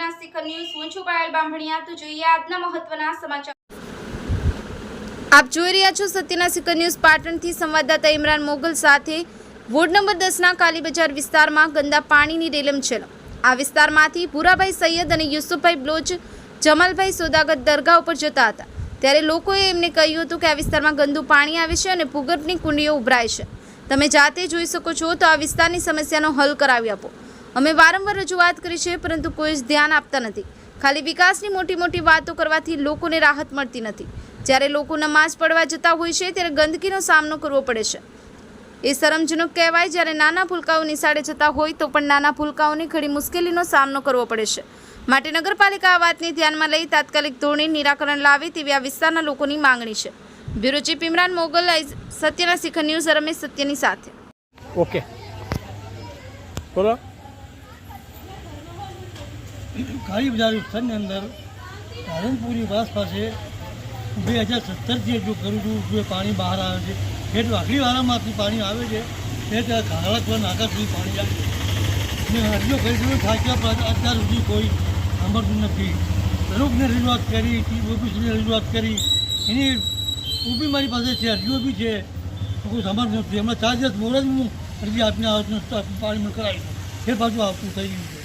સત્યના શિખર ન્યૂઝ હું છું પાયલ બામણિયા। તો જોઈએ આજના મહત્વના સમાચાર। આપ જોઈ રહ્યા છો સત્યના શિખર ન્યૂઝ। પાટણથી સંવાદદાતા ઇમરાન મોગલ સાથે વોર્ડ નંબર 10ના કાલી બજાર વિસ્તારમાં ગંદા પાણીની રેલમછેલ। આ વિસ્તારમાંથી ભૂરાભાઈ સૈયદ અને યુસુફભાઈ બ્લોચ જમાલભાઈ સોદાગર દરગાહ ઉપર જતા હતા ત્યારે લોકોએ એમને કહ્યું હતું કે આ વિસ્તારમાં ગંદુ પાણી આવે છે અને ભૂગર્ભની કુંડીઓ ઉભરાય છે। તમે જાતે જોઈ શકો છો તો આ વિસ્તારની સમસ્યાનો હલ કરાવી આપો। અમે વારંવાર રજૂઆત કરી છે પરંતુ કોઈ જ ધ્યાન આપતા નથી। ખાલી વિકાસની મોટી મોટી વાતો કરવાથી લોકોને રાહત મળતી નથી। જ્યારે લોકો નમાઝ પડવા જતા હોય છે ત્યારે ગંદકીનો સામનો કરવો પડે છે। એ શરમજનક કહેવાય જ્યારે નાના ભૂલકાઓ નિશાળે જતા હોય તો પણ નાના ભૂલકાઓને ઘણી મુશ્કેલીનો સામનો કરવો પડે છે। માટે નગરપાલિકા આ વાતને ધ્યાનમાં લઈ તાત્કાલિક ધોરણે નિરાકરણ લાવે તેવી આ વિસ્તારના લોકોની માંગણી છે। બ્યુરો ચીફ ઇમરાન મોગલ, સત્યના શિખર ન્યૂઝ, રમેશ સત્યની સાથે। ઓકે બોલો। કાળી બજાર વિસ્તારની અંદર રાધનપુરી વાસ પાસે 2017થી જો કરું છું જો પાણી બહાર આવે છે ઠેઠ વાઘડીવાળામાંથી પાણી આવે છે ઠેઠ ઘાઘરા પર નાકા સુધી પાણી આવે છે। મેં અરજીઓ કરી દીધું થાક્યા પણ અત્યાર સુધી કોઈ સાંભળતું નથી। દરેકને રજૂઆત કરી, ઓફિસને રજૂઆત કરી, એની બી મારી પાસે છે, અરજીઓ બી છે, કોઈ સાંભળતું નથી। હમણાં 4 દિવસ મોડે જ હું અરજી આપીને પાણી કરાવીશું એ પાછું આવતું થઈ ગયું છે।